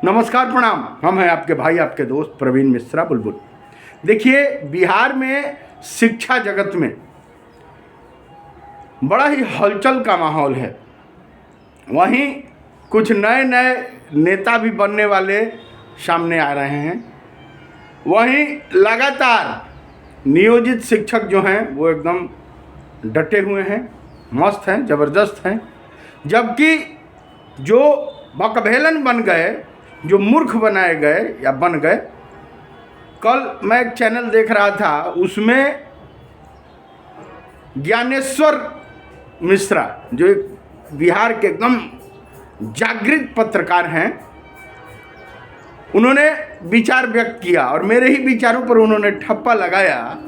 नमस्कार, प्रणाम। हम हैं आपके भाई, आपके दोस्त प्रवीण मिश्रा बुलबुल। देखिए, बिहार में शिक्षा जगत में बड़ा ही हलचल का माहौल है। वहीं कुछ नए नए नेता भी बनने वाले सामने आ रहे हैं। वहीं लगातार नियोजित शिक्षक जो हैं वो एकदम डटे हुए हैं, मस्त हैं, ज़बरदस्त हैं। जबकि जो बकभेलन बन गए, जो मूर्ख बनाए गए या बन गए, कल मैं एक चैनल देख रहा था, उसमें ज्ञानेश्वर मिश्रा जो एक बिहार के एकदम जागृत पत्रकार हैं, उन्होंने विचार व्यक्त किया और मेरे ही विचारों पर उन्होंने ठप्पा लगाया।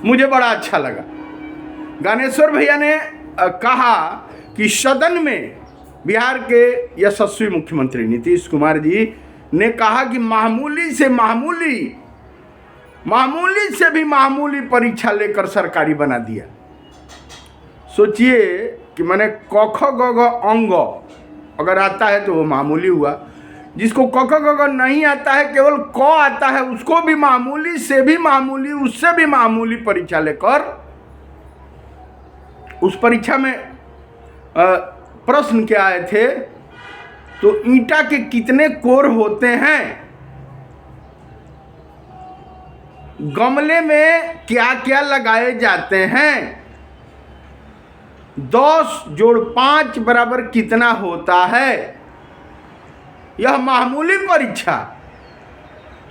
मुझे बड़ा अच्छा लगा। ज्ञानेश्वर भैया ने कहा कि सदन में बिहार के यशस्वी मुख्यमंत्री नीतीश कुमार जी ने कहा कि मामूली से भी मामूली परीक्षा लेकर सरकारी बना दिया। सोचिए कि मैंने क ख ग घ अंग अगर आता है तो वो मामूली हुआ, जिसको क ख ग घ नहीं आता है, केवल क आता है, उसको भी मामूली से भी मामूली, उससे भी मामूली परीक्षा लेकर उस परीक्षा में प्रश्न क्या आए थे, तो ईंटा के कितने कोर होते हैं, गमले में क्या क्या लगाए जाते हैं, 10 जोड़ 5 बराबर कितना होता है। यह मामूली परीक्षा,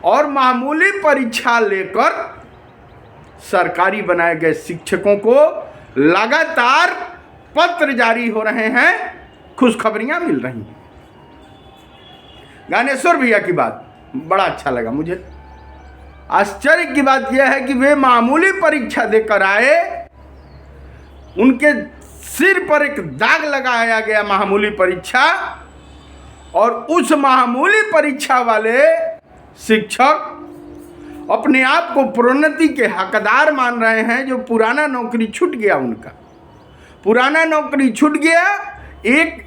और मामूली परीक्षा लेकर सरकारी बनाए गए शिक्षकों को लगातार पत्र जारी हो रहे हैं, खुशखबरियां मिल रही हैं। ज्ञानेश्वर भैया की बात बड़ा अच्छा लगा मुझे। आश्चर्य की बात यह है कि वे मामूली परीक्षा देकर आए, उनके सिर पर एक दाग लगाया गया मामूली परीक्षा, और उस मामूली परीक्षा वाले शिक्षक अपने आप को प्रोन्नति के हकदार मान रहे हैं। जो पुराना नौकरी छूट गया, उनका पुराना नौकरी छूट गया, 1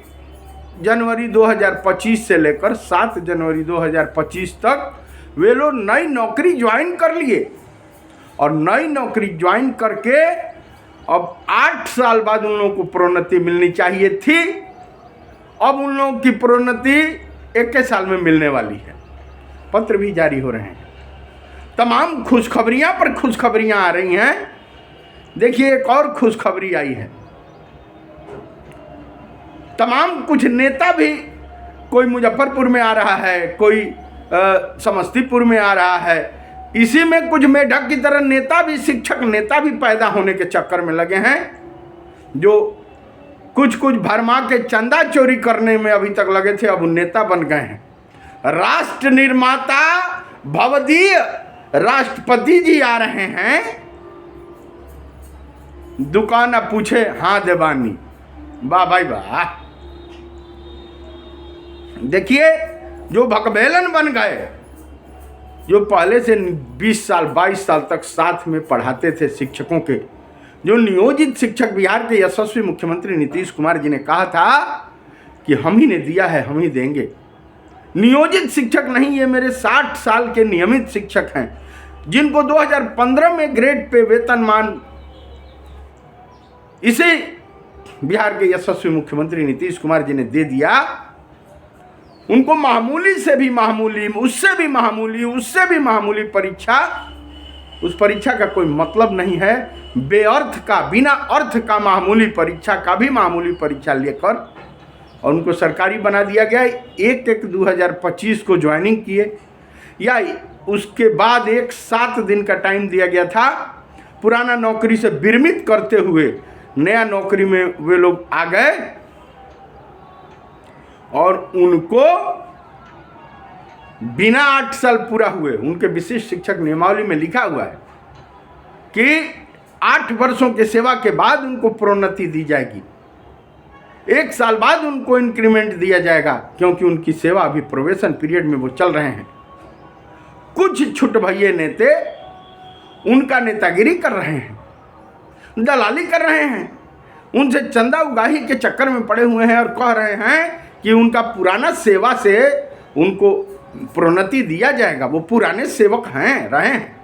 जनवरी 2025 से लेकर 7 जनवरी 2025 तक वे लोग नई नौकरी ज्वाइन कर लिए, और नई नौकरी ज्वाइन करके अब 8 साल बाद उन लोगों को प्रोन्नति मिलनी चाहिए थी। अब उन लोगों की प्रोन्नति 1 साल में मिलने वाली है। पत्र भी जारी हो रहे हैं, तमाम खुशखबरियां पर खुशखबरियां आ रही हैं। देखिए, एक और खुशखबरी आई है। तमाम कुछ नेता भी, कोई मुजफ्फरपुर में आ रहा है, कोई समस्तीपुर में आ रहा है। इसी में कुछ मेढक की तरह नेता भी, शिक्षक नेता भी पैदा होने के चक्कर में लगे हैं, जो कुछ भरमा के चंदा चोरी करने में अभी तक लगे थे, अब नेता बन गए हैं। राष्ट्र निर्माता भवदीय राष्ट्रपति जी आ रहे हैं। दुकान अब पूछे हाँ देवानी, वाह भाई वाह। देखिए, जो भकबेलन बन गए, जो पहले से 20 साल 22 साल तक साथ में पढ़ाते थे शिक्षकों के, जो नियोजित शिक्षक बिहार के यशस्वी मुख्यमंत्री नीतीश कुमार जी ने कहा था कि हम ही ने दिया है, हम ही देंगे। नियोजित शिक्षक नहीं, ये मेरे 60 साल के नियमित शिक्षक हैं, जिनको 2015 में ग्रेड पे वेतनमान इसे बिहार के यशस्वी मुख्यमंत्री नीतीश कुमार जी ने दे दिया। उनको मामूली से भी मामूली, उससे भी मामूली, उससे भी मामूली परीक्षा, उस परीक्षा का कोई मतलब नहीं है। बेअर्थ का, बिना अर्थ का मामूली परीक्षा का भी मामूली परीक्षा लेकर और उनको सरकारी बना दिया गया। 1/1/2025 को ज्वाइनिंग किए, या उसके बाद 7 दिन का टाइम दिया गया था। पुराना नौकरी से विरमित करते हुए नया नौकरी में वे लोग आ गए, और उनको बिना 8 साल पूरा हुए, उनके विशिष्ट शिक्षक नियमावली में लिखा हुआ है कि 8 वर्षों के सेवा के बाद उनको प्रोन्नति दी जाएगी, 1 साल बाद उनको इंक्रीमेंट दिया जाएगा, क्योंकि उनकी सेवा अभी प्रोबेशन पीरियड में वो चल रहे हैं। कुछ छुट भैये नेते उनका नेतागिरी कर रहे हैं, दलाली कर रहे हैं, उनसे चंदा उगाही के चक्कर में पड़े हुए हैं, और कह रहे हैं कि उनका पुराना सेवा से उनको प्रोन्नति दिया जाएगा। वो पुराने सेवक हैं, रहे हैं।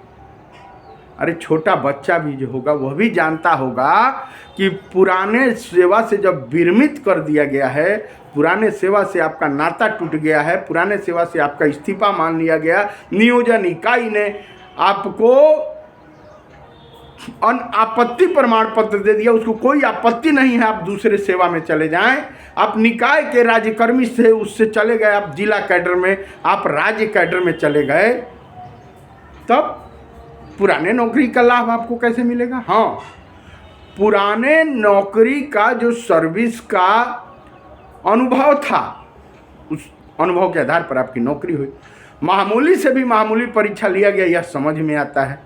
अरे छोटा बच्चा भी जो होगा वह भी जानता होगा कि पुराने सेवा से जब विरमित कर दिया गया है, पुराने सेवा से आपका नाता टूट गया है, पुराने सेवा से आपका इस्तीफा मान लिया गया, नियोजन इकाई ने आपको आपत्ति प्रमाण पत्र दे दिया, उसको कोई आपत्ति नहीं है आप दूसरे सेवा में चले जाएं, आप निकाय के राज्यकर्मी से उससे चले गए, आप जिला कैडर में, आप राज्य कैडर में चले गए, तब पुराने नौकरी का लाभ आपको कैसे मिलेगा? हाँ, पुराने नौकरी का जो सर्विस का अनुभव था, उस अनुभव के आधार पर आपकी नौकरी हुई। मामूली से भी मामूली परीक्षा लिया गया, यह समझ में आता है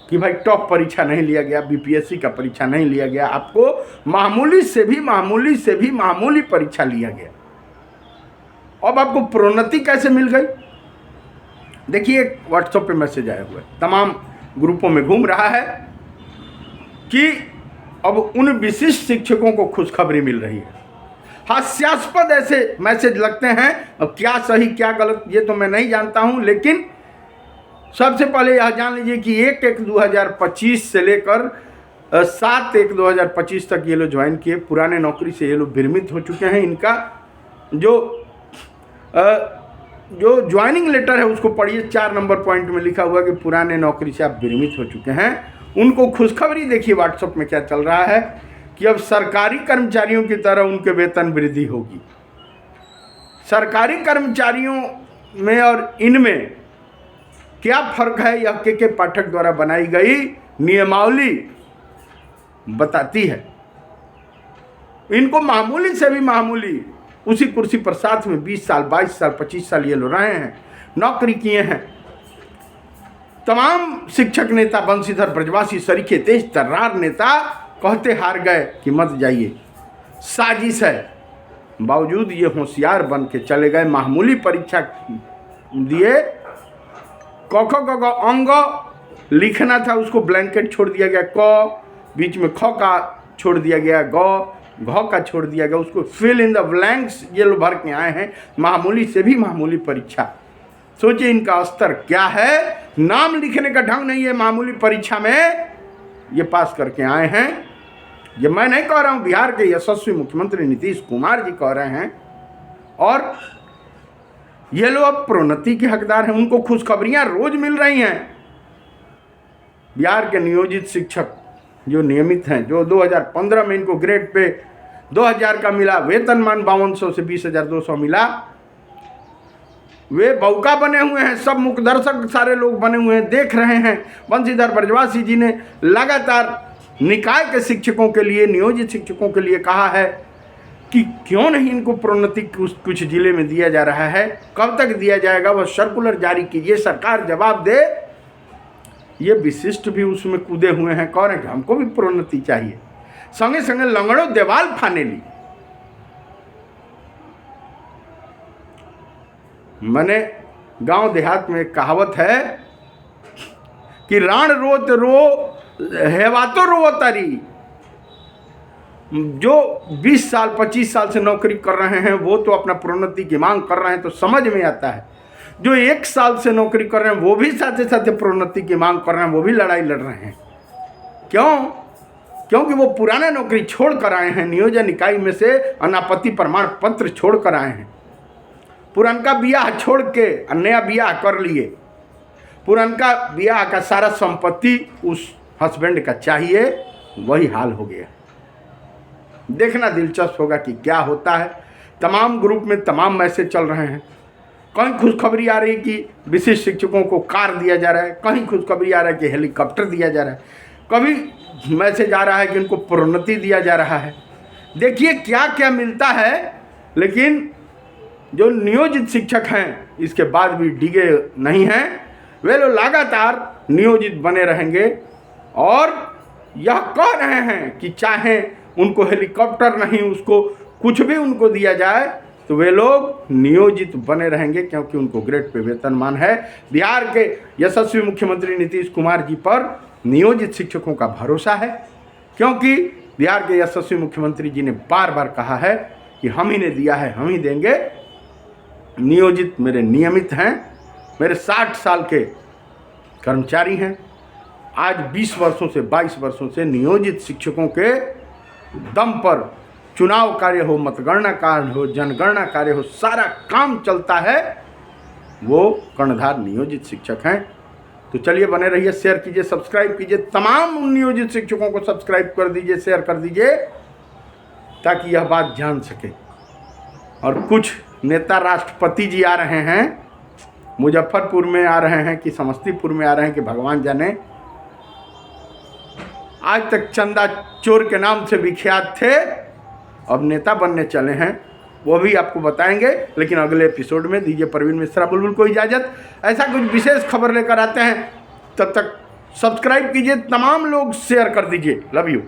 कि भाई टॉप परीक्षा नहीं लिया गया, बीपीएससी का परीक्षा नहीं लिया गया, आपको मामूली से भी मामूली परीक्षा लिया गया। अब आपको प्रोन्नति कैसे मिल गई? देखिए, एक व्हाट्सएप पे मैसेज आया हुआ है, तमाम ग्रुपों में घूम रहा है कि अब उन विशिष्ट शिक्षकों को खुशखबरी मिल रही है। हास्यास्पद ऐसे मैसेज लगते हैं, अब क्या सही क्या गलत ये तो मैं नहीं जानता हूं, लेकिन सबसे पहले यह जान लीजिए कि 1/1/2025 से लेकर 7/1/2025 तक ये लोग ज्वाइन किए, पुराने नौकरी से ये लोग विरमित हो चुके हैं। इनका जो ज्वाइनिंग लेटर है उसको पढ़िए, 4 नंबर पॉइंट में लिखा हुआ कि पुराने नौकरी से आप विरमित हो चुके हैं। उनको खुशखबरी देखिए व्हाट्सएप में क्या चल रहा है कि अब सरकारी कर्मचारियों की तरह उनके वेतन वृद्धि होगी। सरकारी कर्मचारियों में और इनमें क्या फर्क है, यह के पाठक द्वारा बनाई गई नियमावली बताती है। इनको मामूली से भी मामूली उसी कुर्सी पर साथ में 20 साल 22 साल 25 साल ये लोग रहे हैं, नौकरी किए हैं। तमाम शिक्षक नेता बंशीधर ब्रजवासी सरीखे तेज तर्रार नेता कहते हार गए कि मत जाइए, साजिश है, बावजूद ये होशियार बन के चले गए। मामूली परीक्षा दिए, क ख ग घ अंग लिखना था उसको ब्लैंकेट छोड़ दिया गया, क बीच में ख का छोड़ दिया गया, ग घ का छोड़ दिया गया, उसको फिल इन द ब्लैंक्स ये लोग भर के आए हैं। मामूली से भी मामूली परीक्षा, सोचिए इनका स्तर क्या है। नाम लिखने का ढंग नहीं है, मामूली परीक्षा में ये पास करके आए हैं। ये मैं नहीं कह रहा हूँ, बिहार के यशस्वी मुख्यमंत्री नीतीश कुमार जी कह रहे हैं। और ये लोग अब प्रोन्नति के हकदार हैं, उनको खुशखबरियां रोज मिल रही हैं। बिहार के नियोजित शिक्षक जो नियमित हैं, जो 2015 में इनको ग्रेड पे 2000 का मिला, वेतनमान 5200 से 20,200 मिला, वे बौका बने हुए हैं, सब मुखदर्शक सारे लोग बने हुए हैं, देख रहे हैं। बंशीधर ब्रजवासी जी ने लगातार निकाय के शिक्षकों के लिए, नियोजित शिक्षकों के लिए कहा है कि क्यों नहीं इनको प्रोन्नति कुछ जिले में दिया जा रहा है, कब तक दिया जाएगा, वह सर्कुलर जारी कीजिए, सरकार जवाब दे। ये विशिष्ट भी उसमें कूदे हुए हैं, कह रहे हैं कि हमको भी प्रोन्नति चाहिए। संगे संगे लंगड़ो देवाल फाने ली। मैंने गांव देहात में एक कहावत है कि राण रोत रो हेवातो रो तारी। जो 20 साल 25 साल से नौकरी कर रहे हैं वो तो अपना प्रोन्नति की मांग कर रहे हैं, तो समझ में आता है। जो 1 साल से नौकरी कर रहे हैं वो भी साथ साथ प्रोन्नति की मांग कर रहे हैं, वो भी लड़ाई लड़ रहे हैं। क्यों? क्योंकि वो पुराना नौकरी छोड़ कर आए हैं, नियोजन इकाई में से अनापत्ति प्रमाण पत्र छोड़ कर आए हैं, पुरनका ब्याह छोड़ के नया ब्याह कर लिए, पुरनका ब्याह का सारा संपत्ति उस हस्बैंड का चाहिए, वही हाल हो गया। देखना दिलचस्प होगा कि क्या होता है। तमाम ग्रुप में तमाम मैसेज चल रहे हैं। कहीं खुशखबरी आ रही है कि विशिष्ट शिक्षकों को कार दिया जा रहा है, कहीं खुशखबरी आ रहा है कि हेलीकॉप्टर दिया जा रहा है, कभी मैसेज आ रहा है कि उनको प्रोन्नति दिया जा रहा है। देखिए क्या क्या मिलता है। लेकिन जो नियोजित शिक्षक हैं इसके बाद भी डिगे नहीं हैं, वे लोग लगातार नियोजित बने रहेंगे और यह कह रहे हैं कि चाहे उनको हेलीकॉप्टर नहीं, उसको कुछ भी उनको दिया जाए तो वे लोग नियोजित बने रहेंगे, क्योंकि उनको ग्रेड पे वेतनमान है। बिहार के यशस्वी मुख्यमंत्री नीतीश कुमार जी पर नियोजित शिक्षकों का भरोसा है, क्योंकि बिहार के यशस्वी मुख्यमंत्री जी ने बार बार कहा है कि हम ही ने दिया है, हम ही देंगे। नियोजित मेरे नियमित हैं, मेरे 60 साल के कर्मचारी हैं। आज 20 वर्षों से 22 वर्षों से नियोजित शिक्षकों के दम पर चुनाव कार्य हो, मतगणना कार्य हो, जनगणना कार्य हो, सारा काम चलता है, वो कर्णधार नियोजित शिक्षक हैं। तो चलिए बने रहिए, शेयर कीजिए, सब्सक्राइब कीजिए, तमाम उन नियोजित शिक्षकों को सब्सक्राइब कर दीजिए, शेयर कर दीजिए, ताकि यह बात जान सके। और कुछ नेता राष्ट्रपति जी आ रहे हैं, मुजफ्फरपुर में आ रहे हैं कि समस्तीपुर में आ रहे हैं कि भगवान जाने, आज तक चंदा चोर के नाम से विख्यात थे, अब नेता बनने चले हैं, वो भी आपको बताएंगे। लेकिन अगले एपिसोड में दीजिए परवीन मिश्रा बुलबुल को इजाज़त। ऐसा कुछ विशेष खबर लेकर आते हैं, तब तक सब्सक्राइब कीजिए, तमाम लोग शेयर कर दीजिए। Love you.